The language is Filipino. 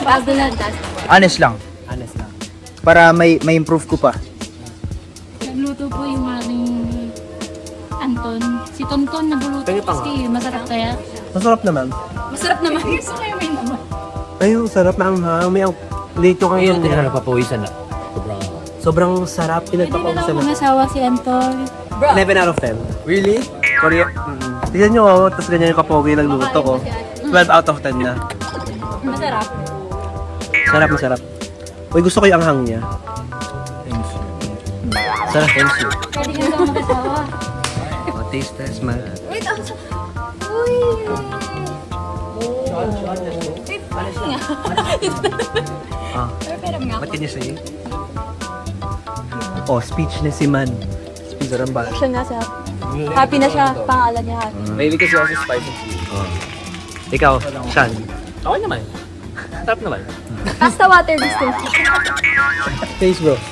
Honest lang. Honest lang. Para may improve ko pa. Nagluto po yung aming Anton. Si Tonton nagluluto Pwede pa nga. kasi masarap kaya. Masarap naman. Masarap naman. Gusto ko yung may naman. Ay, yung sarap na may dito ngayon. Hindi na napapawisan na. Sobrang Sobrang sarap. Pwede na daw Pinagpapawisan na. kumasawa si Anton. 11 out of 10. Really? Korea. Tignan nyo ako, tapos ganyan yung kapogi yung nagluto ko. 12 out of 10 na. Masarap. Sarap na sarap. Uy, gusto ko yung anghang niya. Sarap. Thank you. Pwede ka daw mag-asawa. Oh, taste test, man. Wait, uy! Ah, Pero nga what can you say? Oh, speechless si man. Speechless ba? Siya na sa happy na siya, pangalan niya happy. Mahilig kasi ako sa spicy food. Ikaw, Sean. Okay naman. Sarap naman. Basta water distance. Taste, bro.